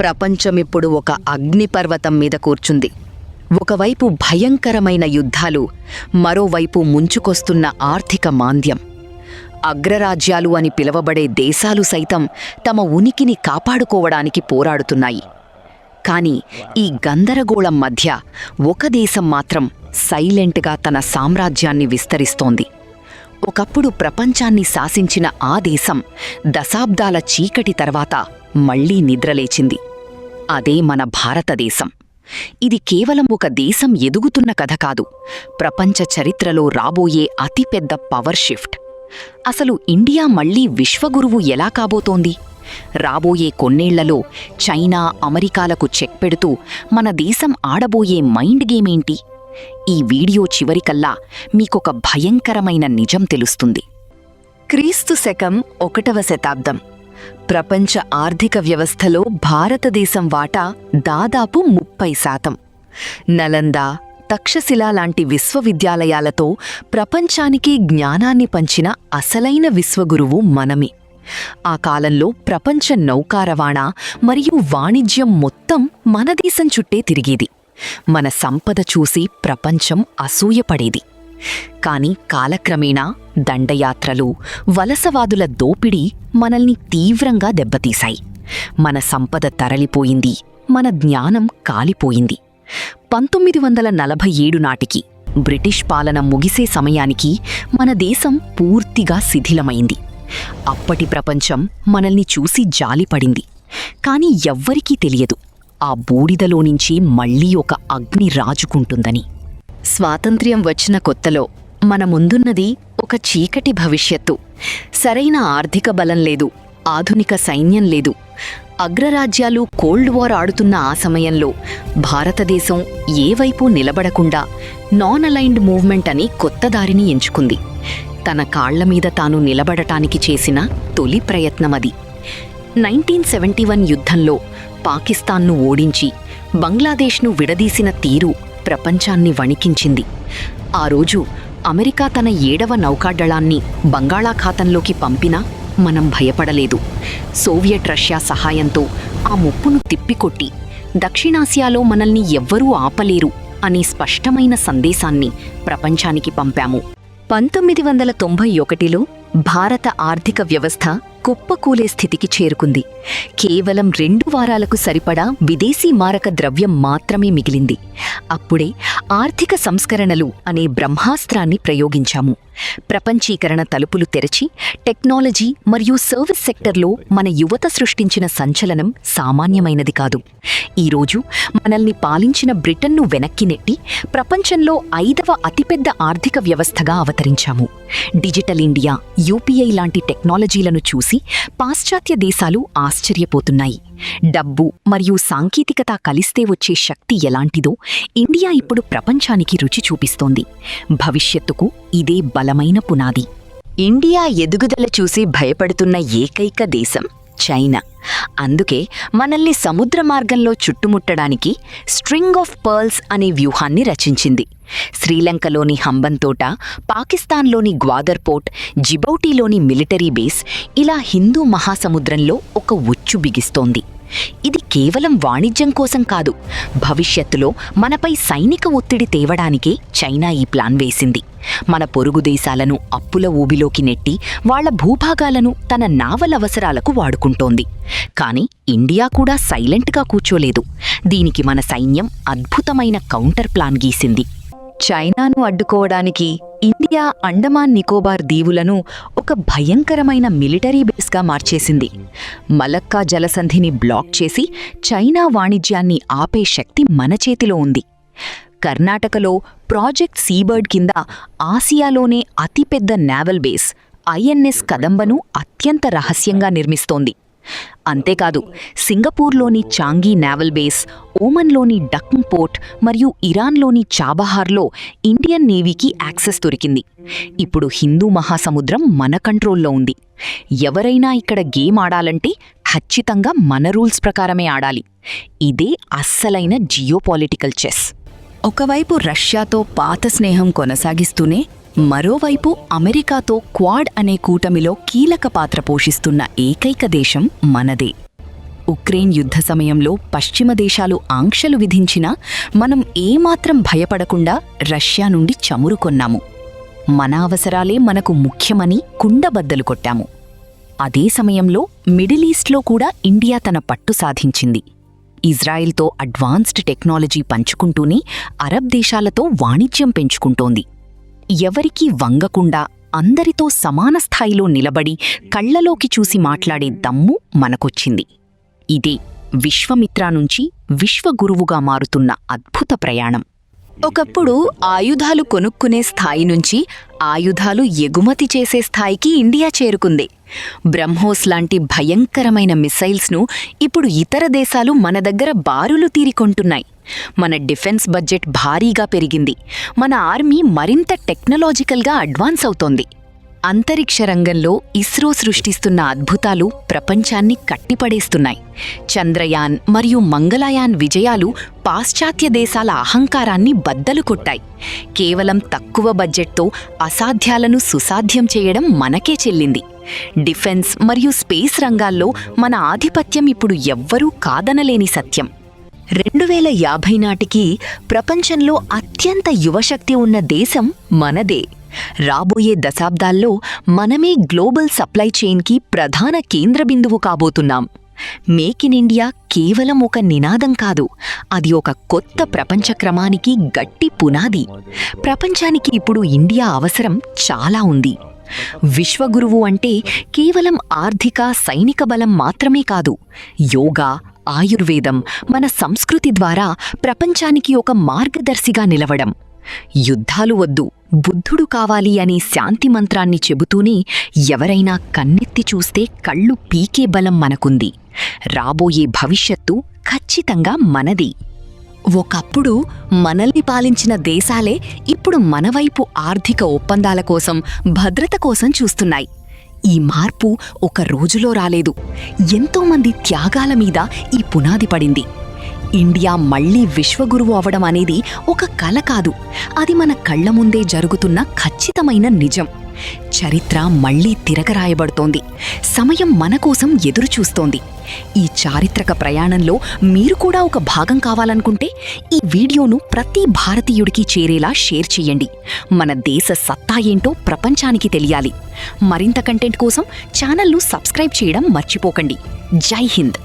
ప్రపంచమిప్పుడు ఒక అగ్నిపర్వతం మీద కూర్చుంది. ఒకవైపు భయంకరమైన యుద్ధాలు, మరోవైపు ముంచుకొస్తున్న ఆర్థిక మాంద్యం. అగ్రరాజ్యాలు అని పిలవబడే దేశాలు సైతం తమ ఉనికిని కాపాడుకోవడానికి పోరాడుతున్నాయి. కాని ఈ గందరగోళం మధ్య ఒక దేశం మాత్రం సైలెంట్గా తన సామ్రాజ్యాన్ని విస్తరిస్తోంది. ఒకప్పుడు ప్రపంచాన్ని శాసించిన ఆ దేశం దశాబ్దాల చీకటి తర్వాత మళ్లీ నిద్రలేచింది. అదే మన భారతదేశం. ఇది కేవలం ఒక దేశం ఎదుగుతున్న కథ కాదు, ప్రపంచ చరిత్రలో రాబోయే అతిపెద్ద పవర్ షిఫ్ట్. అసలు ఇండియా మళ్లీ విశ్వగురువు ఎలా కాబోతోంది? రాబోయే కొన్నేళ్లలో చైనా, అమెరికాలకు చెక్ పెడుతూ మన దేశం ఆడబోయే మైండ్ గేమేంటి? ఈ వీడియో చివరికల్లా మీకొక భయంకరమైన నిజం తెలుస్తుంది. క్రీస్తు శకం 1వ శతాబ్దం. ప్రపంచ ఆర్థిక వ్యవస్థలో భారతదేశం వాటా దాదాపు 30%. నలంద, తక్షశిల లాంటి విశ్వవిద్యాలయాలతో ప్రపంచానికి జ్ఞానాన్ని పంచిన అసలైన విశ్వగురువు మనమే. ఆ కాలంలో ప్రపంచ నౌకా రవాణా మరియు వాణిజ్యం మొత్తం మన దేశం చుట్టే తిరిగేది. మన సంపద చూసి ప్రపంచం అసూయపడేది. కాని కాలక్రమేణా దండయాత్రలు, వలసవాదుల దోపిడీ మనల్ని తీవ్రంగా దెబ్బతీశాయి. మన సంపద తరలిపోయింది, మన జ్ఞానం కాలిపోయింది. 1947 నాటికి బ్రిటిష్ పాలన ముగిసే సమయానికి మన దేశం పూర్తిగా శిథిలమైంది. అప్పటి ప్రపంచం మనల్ని చూసి జాలిపడింది. కాని ఎవ్వరికీ తెలియదు, ఆ బూడిదలోనుంచి మళ్లీ ఒక అగ్ని రాజుకుంటుందని. స్వాతంత్ర్యం వచ్చిన కొత్తలో మన ముందున్నది ఒక చీకటి భవిష్యత్తు. సరైన ఆర్థిక బలం లేదు, ఆధునిక సైన్యం లేదు. అగ్రరాజ్యాలు కోల్డ్ వార్ ఆడుతున్న ఆ సమయంలో భారతదేశం ఏ వైపు నిలబడకుండా నాన్ అలైన్డ్ మూవ్మెంట్ అని కొత్త దారిని ఎంచుకుంది. తన కాళ్లమీద తాను నిలబడటానికి చేసిన తొలి ప్రయత్నమది. 1971 యుద్ధంలో పాకిస్తాన్ను ఓడించి బంగ్లాదేశ్ను విడదీసిన తీరు ప్రపంచాన్ని వణికించింది. ఆ రోజు అమెరికా తన 7వ నౌకాదళాన్ని బంగాళాఖాతంలోకి పంపినా మనం భయపడలేదు. సోవియట్ రష్యా సహాయంతో ఆ ముప్పును తిప్పికొట్టి దక్షిణాసియాలో మనల్ని ఎవ్వరూ ఆపలేరు అనే స్పష్టమైన సందేశాన్ని ప్రపంచానికి పంపాము. 1991లో భారత ఆర్థిక వ్యవస్థ కుప్పకూలే స్థితికి చేరుకుంది. కేవలం 2 వారాలకు సరిపడా విదేశీ మారక ద్రవ్యం మాత్రమే మిగిలింది. అప్పుడే ఆర్థిక సంస్కరణలు అనే బ్రహ్మాస్త్రాన్ని ప్రయోగించాము. ప్రపంచీకరణ తలుపులు తెరచి టెక్నాలజీ మరియు సర్వీస్ సెక్టర్లో మన యువత సృష్టించిన సంచలనం సామాన్యమైనది కాదు. ఈరోజు మనల్ని పాలించిన బ్రిటన్ను వెనక్కి నెట్టి ప్రపంచంలో 5వ అతిపెద్ద ఆర్థిక వ్యవస్థగా అవతరించాము. డిజిటల్ ఇండియా, యూపీఐ లాంటి టెక్నాలజీలను చూసి పాశ్చాత్య దేశాలు ఆశ్చర్యపోతున్నాయి. డబ్బు మరియు సాంకేతికత కలిస్తే వచ్చే శక్తి ఎలాంటిదో ఇండియా ఇప్పుడు ప్రపంచానికి రుచి చూపిస్తోంది. భవిష్యత్తుకు ఇదే బలమైన పునాది. ఇండియా ఎదుగుదల చూసి భయపడుతున్న ఏకైక దేశం చైనా. అందుకే మనల్ని సముద్ర మార్గంలో చుట్టుముట్టడానికి స్ట్రింగ్ ఆఫ్ పర్ల్స్ అనే వ్యూహాన్ని రచించింది. శ్రీలంకలోని హంబన్తోట, పాకిస్తాన్లోని గ్వాదర్ పోర్ట్, జిబౌటీలోని మిలిటరీ బేస్, ఇలా హిందూ మహాసముద్రంలో ఒక ఉచ్చు బిగిస్తోంది. ఇది కేవలం వాణిజ్యం కోసం కాదు, భవిష్యత్తులో మనపై సైనిక ఒత్తిడి తేవడానికే చైనా ఈ ప్లాన్ వేసింది. మన పొరుగు దేశాలను అప్పుల ఊబిలోకి నెట్టి వాళ్ల భూభాగాలను తన నావల్ అవసరాలకు వాడుకుంటోంది. కానీ ఇండియా కూడా సైలెంట్గా కూర్చోలేదు. దీనికి మన సైన్యం అద్భుతమైన కౌంటర్ ప్లాన్ గీసింది. చైనాను అడ్డుకోవడానికి ఇండియా అండమాన్ నికోబార్ దీవులను ఒక భయంకరమైన మిలిటరీ బేస్గా మార్చేసింది. మలక్కా జలసంధిని బ్లాక్ చేసి చైనా వాణిజ్యాన్ని ఆపే శక్తి మన చేతిలో ఉంది. కర్ణాటకలో ప్రాజెక్ట్ సీబర్డ్ కింద ఆసియాలోనే అతిపెద్ద నేవల్ బేస్ ఐఎన్ఎస్ కదంబను అత్యంత రహస్యంగా నిర్మిస్తోంది. అంతేకాదు, సింగపూర్లోని చాంగి నేవల్ బేస్, ఓమన్లోని డక్న్ పోర్ట్ మరియు ఇరాన్లోని చాబహార్లో ఇండియన్ నేవీకి యాక్సెస్ దొరికింది. ఇప్పుడు హిందూ మహాసముద్రం మన కంట్రోల్లో ఉంది. ఎవరైనా ఇక్కడ గేమ్ ఆడాలంటే ఖచ్చితంగా మన రూల్స్ ప్రకారమే ఆడాలి. ఇదే అస్సలైన జియోపాలిటికల్ చెస్. ఒకవైపు రష్యాతో పాత స్నేహం కొనసాగిస్తూనే మరోవైపు అమెరికాతో క్వాడ్ అనే కూటమిలో కీలక పాత్ర పోషిస్తున్న ఏకైక దేశం మనదే. ఉక్రెయిన్ యుద్ధ సమయంలో పశ్చిమ దేశాలు ఆంక్షలు విధించినా మనం ఏమాత్రం భయపడకుండా రష్యా నుండి చమురు కొన్నాము. మన అవసరాలే మనకు ముఖ్యమని కుండబద్దలు కొట్టాము. అదే సమయంలో మిడిల్ ఈస్ట్లో కూడా ఇండియా తన పట్టు సాధించింది. ఇజ్రాయెల్తో అడ్వాన్స్డ్ టెక్నాలజీ పంచుకుంటూనే అరబ్ దేశాలతో వాణిజ్యం పెంచుకుంటోంది. ఎవరికీ వంగకుండా అందరితో సమాన స్థాయిలో నిలబడి కళ్లలోకి చూసి మాట్లాడే దమ్ము మనకొచ్చింది. ఇదే విశ్వమిత్ర నుంచి విశ్వగురువుగా మారుతున్న అద్భుత ప్రయాణం. ఒకప్పుడు ఆయుధాలు కొనుక్కునే స్థాయి నుంచి ఆయుధాలు ఎగుమతి చేసే స్థాయికి ఇండియా చేరుకుంది. బ్రహ్మోస్ లాంటి భయంకరమైన మిసైల్స్ను ఇప్పుడు ఇతర దేశాలు మన దగ్గర బారులు తీరికొంటున్నాయి. మన డిఫెన్స్ బడ్జెట్ భారీగా పెరిగింది. మన ఆర్మీ మరింత టెక్నాలజికల్గా అడ్వాన్స్ అవుతోంది. అంతరిక్ష రంగంలో ఇస్రో సృష్టిస్తున్న అద్భుతాలు ప్రపంచాన్ని కట్టిపడేస్తున్నాయి. చంద్రయాన్ మరియు మంగళయాన్ విజయాలు పాశ్చాత్య దేశాల అహంకారాన్ని బద్దలు కొట్టాయి. కేవలం తక్కువ బడ్జెట్తో అసాధ్యాలను సుసాధ్యం చేయడం మనకే చెల్లింది. డిఫెన్స్ మరియు స్పేస్ రంగాల్లో మన ఆధిపత్యం ఇప్పుడు ఎవ్వరూ కాదనలేని సత్యం. 2050 నాటికి ప్రపంచంలో అత్యంత యువశక్తి ఉన్న దేశం మనదే. రాబోయే దశాబ్దాల్లో మనమే గ్లోబల్ సప్లై చైన్కి ప్రధాన కేంద్రబిందువు కాబోతున్నాం. మేక్ ఇన్ ఇండియా కేవలం ఒక నినాదం కాదు, అది ఒక కొత్త ప్రపంచ క్రమానికి గట్టి పునాది. ప్రపంచానికి ఇప్పుడు ఇండియా అవసరం చాలా ఉంది. విశ్వగురువు అంటే కేవలం ఆర్థిక సైనిక బలం మాత్రమే కాదు. యోగా, ఆయుర్వేదం, మన సంస్కృతి ద్వారా ప్రపంచానికి ఒక మార్గదర్శిగా నిలవడం. యుద్ధాలు వద్దు, బుద్ధుడు కావాలి అనే శాంతి మంత్రాన్ని చెబుతూనే ఎవరైనా కన్నెత్తి చూస్తే కళ్ళు పీకే బలం మనకుంది. రాబోయే భవిష్యత్తు ఖచ్చితంగా మనది. ఒకప్పుడు మనల్ని పాలించిన దేశాలే ఇప్పుడు మనవైపు ఆర్థిక ఒప్పందాల కోసం, భద్రత కోసం చూస్తున్నాయి. ఈ మార్పు ఒక రోజులో రాలేదు. ఎంతోమంది త్యాగాల మీద ఈ పునాది పడింది. ఇండియా మళ్లీ విశ్వగురువు అవడం అనేది ఒక కల కాదు, అది మన కళ్ల ముందే జరుగుతున్న ఖచ్చితమైన నిజం. చరిత్ర మళ్లీ తిరగరాయబడుతోంది. సమయం మన కోసం ఎదురుచూస్తోంది. ఈ చారిత్రక ప్రయాణంలో మీరు కూడా ఒక భాగం కావాలనుకుంటే ఈ వీడియోను ప్రతి భారతీయుడికి చేరేలా షేర్ చేయండి. మన దేశ సత్తా ఏంటో ప్రపంచానికి తెలియాలి. మరింత కంటెంట్ కోసం ఛానల్ను సబ్స్క్రైబ్ చేయడం మర్చిపోకండి. జై హింద్.